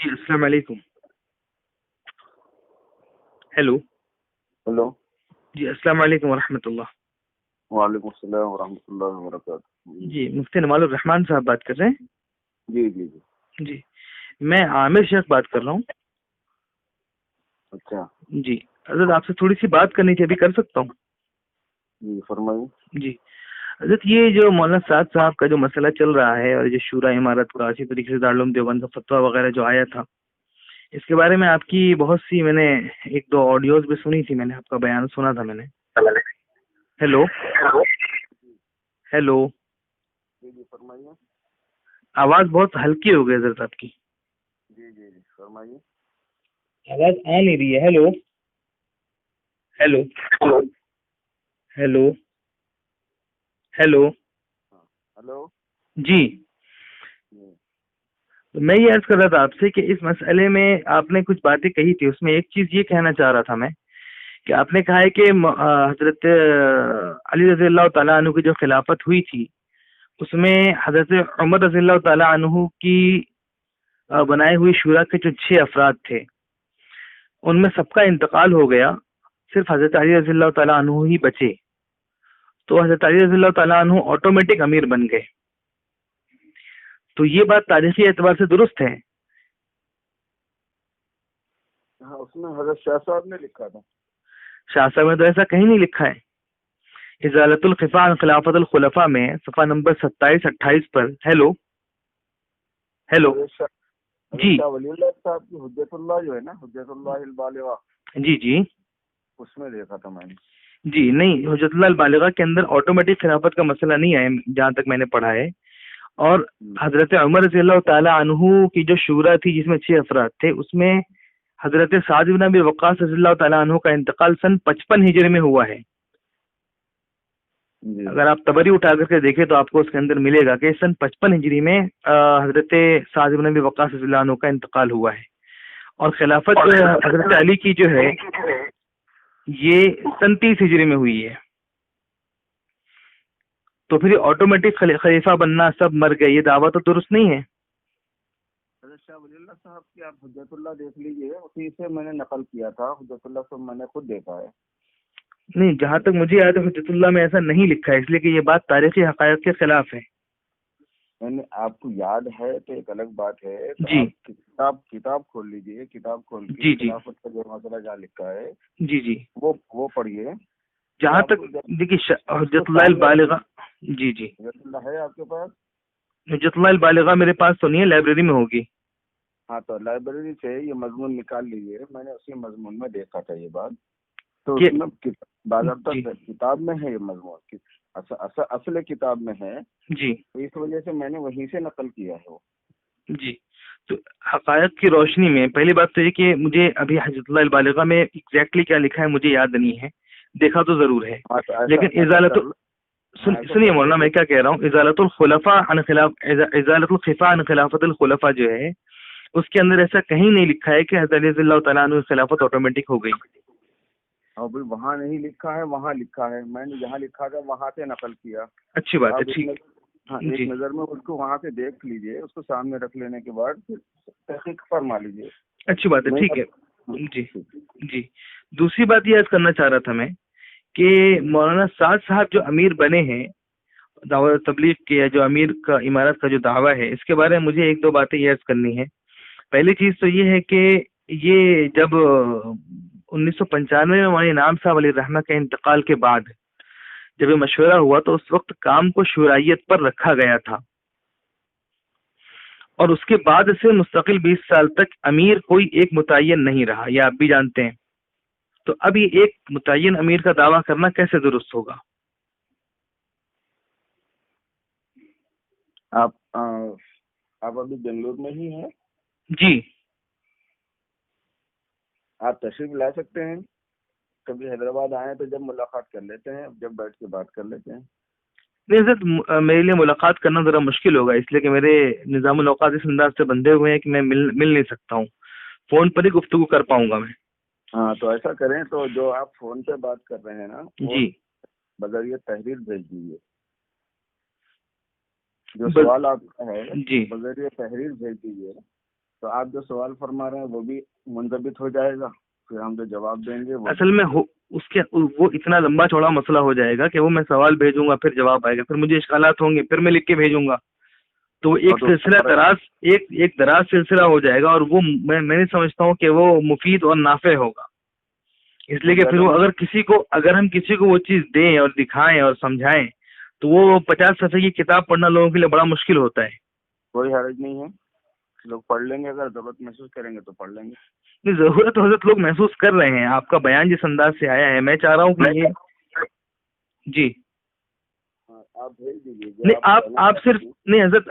جی السلام علیکم. Hello. Hello. جی السلام علیکم ورحمۃ اللہ. وعلیکم السلام ورحمۃ اللہ وبرکاتہ. جی مفتی نوال الرحمان صاحب بات کر رہے ہیں؟ جی جی جی. جی میں عامر شیخ بات کر رہا ہوں. اچھا جی حضرت آپ سے تھوڑی سی بات کرنی تھی، ابھی کر سکتا ہوں؟ جی فرمائیے. جی حضرت یہ جو مولانا سعد صاحب کا جو مسئلہ چل رہا ہے اور جو شورا امارت کا اسی طریقے سے دارالعلوم دیوبند کا فتویٰ وغیرہ جو آیا تھا، اس کے بارے میں آپ کی بہت سی میں نے ایک دو آڈیوز بھی سنی تھی، میں نے آپ کا بیان سنا تھا میں نے. Hello hello. جی جی فرمائیے. آواز بہت ہلکی ہو گئی حضرت آپ کی. جی جی جی فرمائیے. آواز آ نہیں رہی ہے. Hello hello hello hello. Hello. جی میں یہ عرض کر رہا تھا آپ سے کہ اس مسئلے میں آپ نے کچھ باتیں کہی تھی، اس میں ایک چیز یہ کہنا چاہ رہا تھا میں کہ آپ نے کہا ہے کہ حضرت علی رضی اللہ تعالیٰ عنہ کی جو خلافت ہوئی تھی اس میں حضرت عمر رضی اللہ تعالیٰ عنہ کی بنائے ہوئی شورا کے جو 6 افراد تھے ان میں سب کا انتقال ہو گیا، صرف حضرت علی رضی اللہ تعالیٰ عنہ ہی بچے، تو حضرت علی رضی اللہ تعالیٰ عنہ آٹومیٹک امیر بن گئے. تو یہ بات تاریخی اعتبار سے درست ہے؟ ہاں اس میں حضرت شاہ صاحب نے لکھا تھا. شاہ صاحب نے تو ایسا کہیں نہیں لکھا ہے. ازالت الخفا عن خلافت الخلفاء میں صفحہ نمبر 27-28 پر. Hello hello. جی شاہ ولی اللہ صاحب کی حجت اللہ جو ہے نا، حجت اللہ البالغہ، جی جی اس میں دیکھا تھا میں نے. جی نہیں، حجت اللہ البالغہ کے اندر آٹومیٹک خلافت کا مسئلہ نہیں ہے جہاں تک میں نے پڑھا ہے. اور حضرت عمر رضی اللہ تعالیٰ عنہ کی جو شورا تھی جس میں 6 افراد تھے، اس میں حضرت سعد بن ابی وقاص رضی اللہ تعالیٰ عنہ کا انتقال سن 55 ہجری میں ہوا ہے. اگر آپ تبری اٹھا کر کے دیکھیں تو آپ کو اس کے اندر ملے گا کہ سن 55 ہجری میں حضرت سعد بن ابی وقاص رضی اللہ عنہ کا انتقال ہوا ہے. اور خلافت حضرت علی کی جو ہے یہ سن 30 ہجری میں ہوئی ہے. تو پھر آٹومیٹک خلیفہ بننا، سب مر گئے، یہ دعویٰ تو درست نہیں ہے. حضرت شاہ ولی اللہ صاحب کی آپ حجت اللہ دیکھ لیجئے، اسی سے میں نے نقل کیا تھا. حجت اللہ صاحب میں نے خود دیکھا ہے. نہیں، جہاں تک مجھے یاد ہے حجت اللہ میں ایسا نہیں لکھا ہے، اس لیے کہ یہ بات تاریخی حقائق کے خلاف ہے. آپ کو یاد ہے تو ایک الگ بات ہے. جی کتاب کھول لیجئے، کتاب کھول کے جی جی خلافت کا جو مسئلہ جہاں لکھا ہے جی جی وہ پڑھیے. جہاں تک دیکھیے حجت اللہ البالغہ. جی جی حجت اللہ ہے آپ کے پاس؟ حجت اللہ البالغہ میرے پاس تو نہیں ہے، لائبریری میں ہوگی. ہاں تو لائبریری سے یہ مضمون نکال لیجیے. میں نے اسی مضمون میں دیکھا تھا یہ بات. تو اس میں باضابطہ کتاب میں ہے یہ مضمون، اصل کتاب میں ہے. جی اس وجہ سے میں نے وہیں سے نقل کیا ہے وہ. جی تو حقائق کی روشنی میں پہلی بات تو یہ کہ مجھے ابھی حجت اللہ البالغہ میں ایگزیکٹلی کیا لکھا ہے مجھے یاد نہیں ہے، دیکھا تو ضرور ہے. لیکن سنیے مولانا میں کیا کہہ رہا ہوں، ازالت الخفا عن خلافت الخلفاء جو ہے اس کے اندر ایسا کہیں نہیں لکھا ہے کہ حضرت رضی اللہ تعالیٰ عنہ خلافت آٹومیٹک ہو گئی. ابھی وہاں نہیں لکھا ہے، وہاں لکھا ہے. میں نے جہاں لکھا تھا وہاں سے نقل کیا. اچھی بات ہے. ٹھیک. ہاں ایک نظر میں اس کو وہاں سے دیکھ لیجئے، اس کو سامنے رکھ لینے کے بعد پھر تحقیق فرما لیجئے. اچھی بات ہے. ٹھیک ہے. جی جی دوسری بات یہ عرض کرنا چاہ رہا تھا میں کہ مولانا سعد صاحب جو امیر بنے ہیں دعوت تبلیغ کے، یا جو امیر کا امارت کا جو دعویٰ ہے، اس کے بارے میں مجھے ایک دو باتیں یہ عرض کرنی ہے. پہلی چیز تو یہ ہے کہ یہ جب 1995 میں مولانا انعام صاحب علیہ الرحمہ کے انتقال کے بعد جب یہ مشورہ ہوا تو اس وقت کام کو شورائیت پر رکھا گیا تھا، اور اس کے بعد سے مستقل 20 سال تک امیر کوئی ایک متعین نہیں رہا، یہ آپ بھی جانتے ہیں. تو اب یہ ایک متعین امیر کا دعویٰ کرنا کیسے درست ہوگا؟ آپ ابھی بنگلور میں ہی ہیں؟ جی آپ تشریف لا سکتے ہیں. کبھی حیدرآباد آئیں تو جب ملاقات کر لیتے ہیں، جب بیٹھ کے بات کر لیتے ہیں. نہیں حضرت، میرے لیے ملاقات کرنا ذرا مشکل ہوگا، اس لیے کہ میرے نظام الاوقات اس انداز سے بندھے ہوئے ہیں کہ میں مل نہیں سکتا ہوں. فون پر ہی گفتگو کر پاؤں گا میں. ہاں تو ایسا کریں، تو جو آپ فون پہ بات کر رہے ہیں نا جی بذریعہ تحریر بھیج دیجیے. جو سوال آپ کا ہے جی بذریعہ تحریر بھیج دیجیے. تو آپ جو سوال فرما رہے ہیں وہ بھی منضبط ہو جائے گا، پھر ہم جو جواب دیں گے وہ اصل میں وہ اتنا لمبا چوڑا مسئلہ ہو جائے گا کہ وہ میں سوال بھیجوں گا پھر جواب آئے گا، پھر مجھے اشکالات ہوں گے، پھر میں لکھ کے بھیجوں گا، تو ایک سلسلہ ایک دراز سلسلہ ہو جائے گا، اور وہ میں نہیں سمجھتا ہوں کہ وہ مفید اور نافع ہوگا. اس لیے کہ پھر وہ اگر ہم کسی کو وہ چیز دیں اور دکھائیں اور سمجھائیں تو وہ 50 صفحے کی کتاب پڑھنا لوگوں کے لیے بڑا مشکل ہوتا ہے. کوئی حرج نہیں ہے، لوگ پڑھ لیں گے، اگر ضرورت محسوس کریں گے تو پڑھ لیں گے. نہیں، ضرورت حضرت لوگ محسوس کر رہے ہیں. آپ کا بیان جس انداز سے آیا ہے میں چاہ رہا ہوں کہ یہ جی آپ بھیج دیجیے. نہیں آپ صرف نہیں حضرت،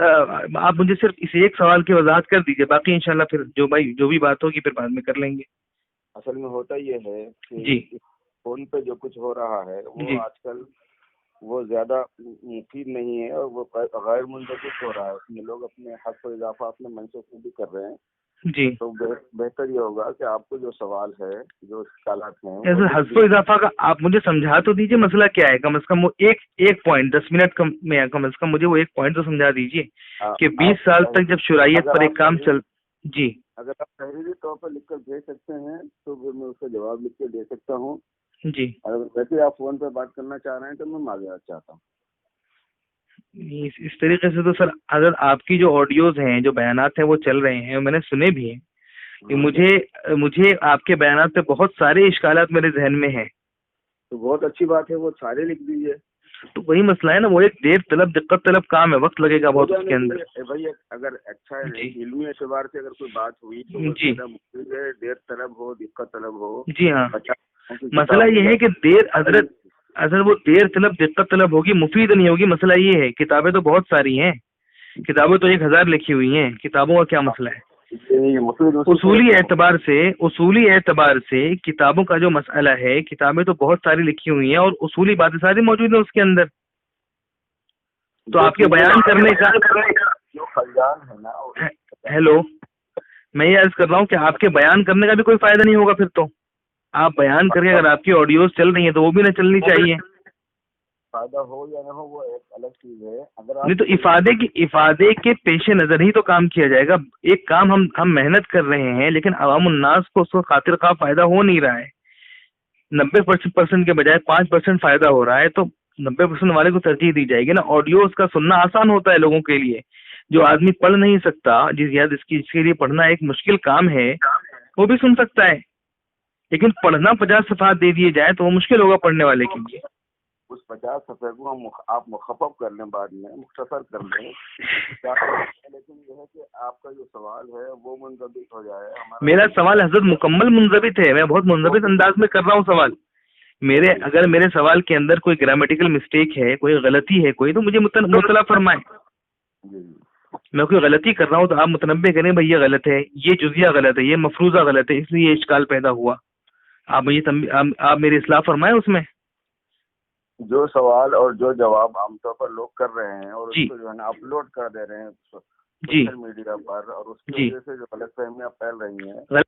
آپ مجھے صرف اس ایک سوال کی وضاحت کر دیجیے، باقی انشاءاللہ پھر جو بھی بات ہوگی پھر بعد میں کر لیں گے. اصل میں ہوتا یہ ہے کہ جی فون پہ جو کچھ ہو رہا ہے وہ آج کل وہ زیادہ مفید نہیں ہے، اور وہ غیر منضبط ہو رہا ہے. اس میں لوگ اپنے حق و اضافہ اپنے منصوبے بھی کر رہے ہیں. جی تو بہتر یہ ہوگا کہ آپ کو جو سوال ہے، جو اشکالات ہیں، ایسے حذف و اضافہ کا آپ مجھے سمجھا تو دیجیے مسئلہ کیا ہے. کم از کم وہ ایک پوائنٹ 10 منٹ میں کم از کم مجھے وہ ایک پوائنٹ تو سمجھا دیجیے کہ 20 سال تک جب شرائط پر ایک کام جی اگر آپ تحریری طور پر لکھ کر بھیج سکتے ہیں تو پھر میں اس کا جواب لکھ کے دے سکتا ہوں. جی اگر ویسے آپ فون پہ بات کرنا چاہ رہے ہیں تو میں معذرت چاہتا ہوں. اس طریقے سے تو سر اگر آپ کی جو آڈیوز ہیں، جو بیانات ہیں وہ چل رہے ہیں، میں نے سنے بھی ہیں کہ مجھے آپ کے بیانات پہ بہت سارے اشکالات میرے ذہن میں ہیں. تو بہت اچھی بات ہے، وہ سارے لکھ دیجیے. تو وہی مسئلہ ہے نا، وہ ایک دیر طلب دقت طلب کام ہے، وقت لگے گا بہت اس کے اندر. بھائی اگر اچھا علمی اعتبار سے اگر کوئی بات ہوئی تو جی دیر طلب ہو، دقت طلب ہو. جی ہاں، مسئلہ یہ ہے کہ حضرت وہ دیر طلب دقت طلب ہوگی، مفید نہیں ہوگی. مسئلہ یہ ہے کتابیں تو بہت ساری ہیں، کتابیں تو 1000 لکھی ہوئی ہیں، کتابوں کا کیا مسئلہ ہے. اصولی اعتبار سے کتابوں کا جو مسئلہ ہے، کتابیں تو بہت ساری لکھی ہوئی ہیں اور اصولی باتیں ساری موجود ہیں اس کے اندر. تو آپ کے بیان کرنے کا جو خلیان ہے نا، ہیلو، میں یہ عرض کر رہا ہوں کہ آپ کے بیان کرنے کا بھی کوئی فائدہ نہیں ہوگا. پھر تو آپ بیان کریں، اگر آپ کی آڈیوز چل رہی ہیں تو وہ بھی نہ چلنی چاہیے. فائدہ ہو یا نہ ہو وہ ایک الگ چیز ہے. نہیں تو افادے کے پیش نظر ہی تو کام کیا جائے گا. ایک کام ہم محنت کر رہے ہیں لیکن عوام الناس کو اس کو خاطر خواہ فائدہ ہو نہیں رہا ہے. 90% کے بجائے 5% فائدہ ہو رہا ہے، تو 90% والے کو ترجیح دی جائے گی نا. آڈیو اس کا سننا آسان ہوتا ہے لوگوں کے لیے. جو آدمی پڑھ نہیں سکتا، جس کے لیے پڑھنا ایک مشکل کام ہے، وہ بھی سن سکتا ہے. لیکن پڑھنا 50 صفحات دے دیے جائے تو وہ مشکل ہوگا پڑھنے والے کے لیے. اس 50 صفحے کو آپ مخفف کر لیں، بعد میں مختصر کر لیں. لیکن یہ ہے کہ آپ کا جو سوال ہے وہ منضبط ہو جائے. میرا سوال حضرت مکمل منضبط ہے، میں بہت منضبط انداز میں کر رہا ہوں سوال. اگر میرے سوال کے اندر کوئی گرامیٹیکل مسٹیک ہے، کوئی غلطی ہے کوئی، تو مجھے مطلع فرمائیں. میں کوئی غلطی کر رہا ہوں تو آپ متنبع کریں بھائی یہ غلط ہے، یہ جزیہ غلط ہے، یہ مفروضہ غلط ہے، اس لیے یہ اشکال پیدا ہوا. آپ میری اصلاح فرمائیں اس میں. جو سوال اور جو جواب عام طور پر لوگ کر رہے ہیں اور اس کو جو ہے نا اپلوڈ کر دے رہے ہیں سوشل میڈیا پر، اور اس کی وجہ سے جو غلط فہمیاں پھیل رہی ہیں.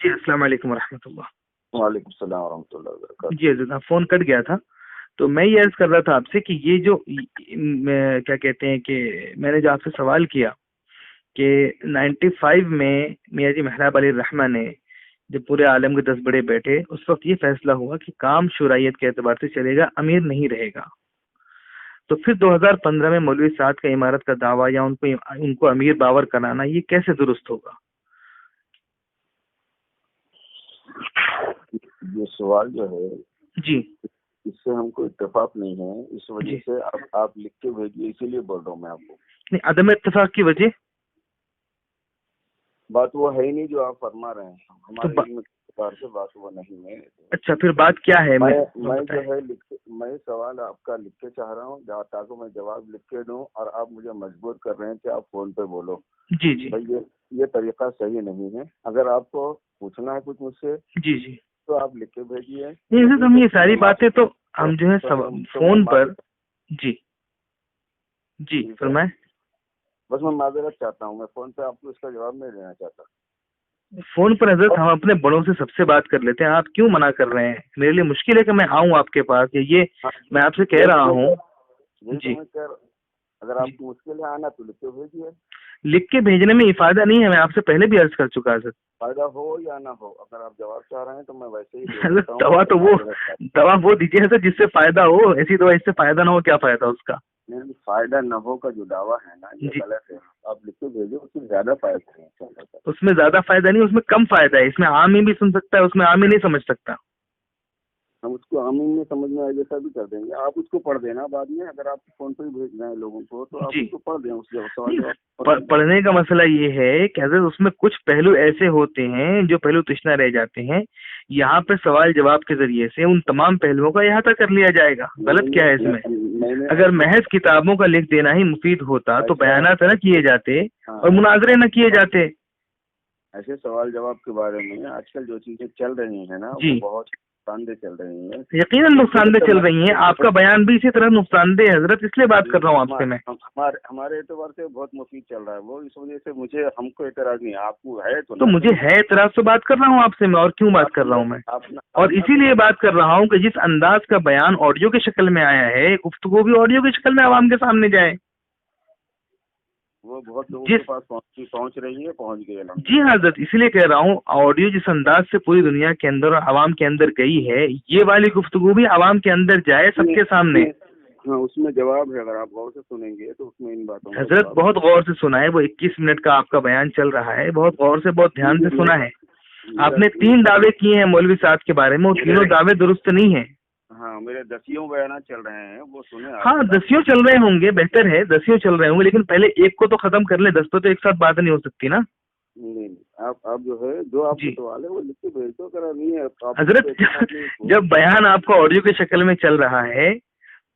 جی السلام علیکم ورحمۃ اللہ. وعلیکم السلام ورحمۃ اللہ وبرکاتہ. جی حضرت فون کٹ گیا تھا، تو میں یہ عرض کر رہا تھا آپ سے کہ یہ جو کیا کہتے ہیں کہ میں نے جو آپ سے سوال کیا کہ 95 میں میاں جی محراب علی الرحمہ نے جب پورے عالم کے 10 بڑے بیٹھے، اس وقت یہ فیصلہ ہوا کہ کام شرعیت کے اعتبار سے چلے گا، امیر نہیں رہے گا. تو پھر 2015 میں مولوی سعد کا امارت کا دعویٰ یا ان کو امیر باور کرانا، یہ کیسے درست ہوگا؟ یہ سوال جو ہے جی اس سے ہم کو اتفاق نہیں ہے، اس وجہ سے آپ لکھ کے بھیجیے. اسی لیے بول رہا ہوں میں آپ کو. نہیں، عدم اتفاق کی وجہ بات وہ ہے ہی نہیں جو آپ فرما رہے ہیں. ہمارے اعتبار سے بات وہ نہیں ہے. اچھا پھر بات کیا ہے؟ میں جو ہے میں سوال آپ کا لکھ کے چاہ رہا ہوں تاکہ میں جواب لکھ کے دوں، اور آپ مجھے مجبور کر رہے ہیں کہ آپ فون پہ بولو. جی جی بھائی یہ طریقہ صحیح نہیں ہے. اگر آپ کو پوچھنا ہے کچھ مجھ سے جی جی تو آپ لکھ کے بھیجیے. نہیں ہم یہ ساری باتیں تو ہم جو ہے فون پر. جی جی فرمائیں. بس میں معذرت چاہتا ہوں، میں فون پہ آپ کو اس کا جواب نہیں دینا چاہتا. فون پر حضرت ہم اپنے بڑوں سے سب سے بات کر لیتے ہیں، آپ کیوں منع کر رہے ہیں؟ میرے لیے مشکل ہے کہ میں آؤں آپ کے پاس، یہ میں آپ سے کہہ رہا ہوں. جی اگر آپ کو مشکل ہے آنا تو لکھ کے بھیجیے. لکھ کے بھیجنے میں افادہ نہیں ہے، میں آپ سے پہلے بھی عرض کر چکا حضرت. فائدہ ہو یا نہ ہو، اگر آپ جواب چاہ رہے ہیں تو میں ویسے ہی حضرت دوا وہ دیجیے حضرت جس سے فائدہ ہو، ایسی دوا اس سے فائدہ نہ ہو، کیا فائدہ اس کا؟ نہیں، فائدہ نہ ہو کا جو دعویٰ ہے نا یہ غلط ہے. آپ لکھ کے بھیجو، اس میں زیادہ فائدہ ہے. اس میں زیادہ فائدہ نہیں، اس میں کم فائدہ ہے. اس میں عام ہی بھی سن سکتا ہے، اس میں عام ہی نہیں سمجھ سکتا. ہم اس کو عامین میں سمجھ میں آئے جیسا بھی کر دیں گے. آپ اس کو پڑھ دینا بعد میں، اگر آپ فون پہ ہی بھیج رہے ہیں لوگوں کو تو آپ اس کو پڑھ دیں. اس سوال پڑھنے کا مسئلہ یہ ہے کہ حضرت اس میں کچھ پہلو ایسے ہوتے ہیں جو پہلو تشنا رہ جاتے ہیں. یہاں پہ سوال جواب کے ذریعے سے ان تمام پہلوؤں کا احاطہ کر لیا جائے گا. غلط کیا ہے اس میں؟ اگر محض کتابوں کا لکھ دینا ہی مفید ہوتا تو بیانات نہ کیے جاتے اور مناظرے نہ کیے جاتے. ایسے سوال جواب کے بارے میں آج کل جو چیزیں چل رہی ہیں نا وہ بہت نقصان دہ چل رہی ہیں. یقیناً نقصان دہ چل رہی ہیں. آپ کا بیان بھی اسی طرح نقصان دہ حضرت، اس لیے بات کر رہا ہوں آپ سے میں. ہمارے اعتبار سے بہت مفید چل رہا ہے وہ، اس وجہ سے ہم کو اعتراض نہیں. آپ کو ہے تو مجھے ہے اعتراض، تو بات کر رہا ہوں آپ سے میں. اور کیوں بات کر رہا ہوں میں؟ اور اسی لیے بات کر رہا ہوں کہ جس انداز کا بیان آڈیو کی شکل میں آیا ہے، گفتگو بھی آڈیو کی شکل میں عوام کے سامنے جائے. وہ بہت لوگوں کے پاس پہنچ رہی ہے، پہنچ گئی. جی ہاں حضرت، اسی لیے کہہ رہا ہوں آڈیو جس انداز سے پوری دنیا کے اندر اور عوام کے اندر گئی ہے، یہ والی گفتگو بھی عوام کے اندر جائے سب کے سامنے. ہاں اس میں جواب ہے، اگر آپ غور سے سنیں گے تو اس میں ان باتوں حضرت بہت غور سے سنا ہے. وہ 21 منٹ کا آپ کا بیان چل رہا ہے، بہت غور سے بہت دھیان سے سنا ہے. آپ نے 3 دعوے کیے ہیں مولوی صاحب کے بارے میں، وہ تینوں دعوے درست نہیں ہیں. ہاں میرے 10 بیانات چل رہے ہیں، وہ سنیں. ہاں 10 چل رہے ہوں گے، بہتر ہے 10 چل رہے ہوں گے، لیکن پہلے ایک کو تو ختم کر لیں. 10 پہ تو ایک ساتھ بات نہیں ہو سکتی نا. نہیں آپ جو ہے جو آپ کے سوال ہے وہ لکھ کے بھیج دو. کرا نہیں ہے حضرت، جب بیان آپ کا آڈیو کی شکل میں چل رہا ہے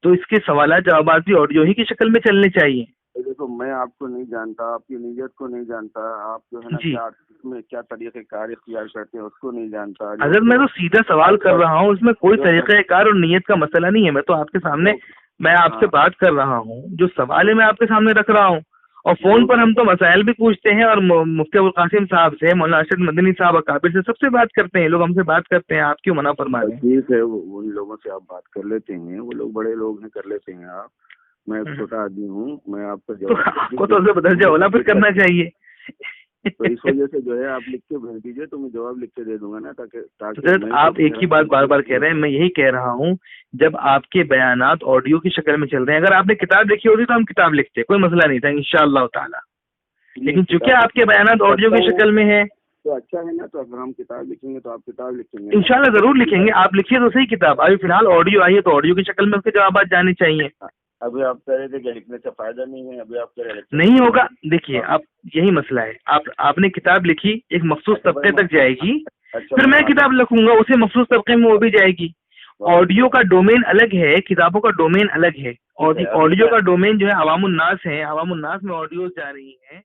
تو اس کے سوالات جوابات بھی آڈیو ہی کی شکل میں چلنے چاہیے. دیکھو میں آپ کو نہیں جانتا، آپ کی نیت کو نہیں جانتا، آپ جو ہے نا کیا طریقہ کار اختیار کرتے ہیں اس کو نہیں جانتا. حضرت میں تو سیدھا سوال کر رہا ہوں، اس میں کوئی طریقہ کار اور نیت کا مسئلہ نہیں ہے. میں تو آپ کے سامنے میں آپ سے بات کر رہا ہوں، جو سوال ہے میں آپ کے سامنے رکھ رہا ہوں. اور فون پر ہم تو مسائل بھی پوچھتے ہیں، اور مفتی ابوالقاسم صاحب سے، مولانا ارشد مدنی صاحب اکابر سے سب سے بات کرتے ہیں. لوگ ہم سے بات کرتے ہیں، آپ کیوں منع فرما رہے ہیں؟ ٹھیک ہے، ان لوگوں سے آپ بات کر لیتے ہیں، وہ لوگ بڑے لوگ ہیں، کر لیتے ہیں. آپ میں ایک چھوٹا آدمی ہوں، میں آپ کو تو درجہ اولا پھر کرنا چاہیے. تو اس وجہ سے جو ہے آپ لکھ کے بھیج دیجیے تو میں جواب لکھ کے دے دوں گا نا، تاکہ آپ ایک ہی بات بار بار کہہ رہے ہیں. میں یہی کہہ رہا ہوں جب آپ کے بیانات آڈیو کی شکل میں چل رہے ہیں، اگر آپ نے کتاب لکھی ہوتی تو ہم کتاب لکھتے، کوئی مسئلہ نہیں تھا انشاءاللہ تعالی. لیکن چونکہ آپ کے بیانات آڈیو کی شکل میں ہیں تو اچھا ہے نا. تو اگر ہم کتاب لکھیں گے تو آپ کتاب لکھیں گے انشاءاللہ ضرور لکھیں گے. آپ لکھیے تو صحیح کتاب. ابھی فی الحال آڈیو آئی ہے تو آڈیو کی شکل میں اس کے جوابات جانے چاہیے. ابھی آپ کہہ رہے تھے کہ لکھنے سے فائدہ نہیں ہے، ابھی آپ کہہ رہے نہیں ہوگا. دیکھیے آپ یہی مسئلہ ہے، آپ نے کتاب لکھی ایک مخصوص طبقے تک جائے گی، پھر میں کتاب لکھوں گا اسی مخصوص طبقے میں وہ بھی جائے گی. آڈیو کا ڈومین الگ ہے، کتابوں کا ڈومین الگ ہے. آڈیو کا ڈومین جو ہے عوام الناس ہے، عوام الناس میں آڈیوز جا رہی ہیں.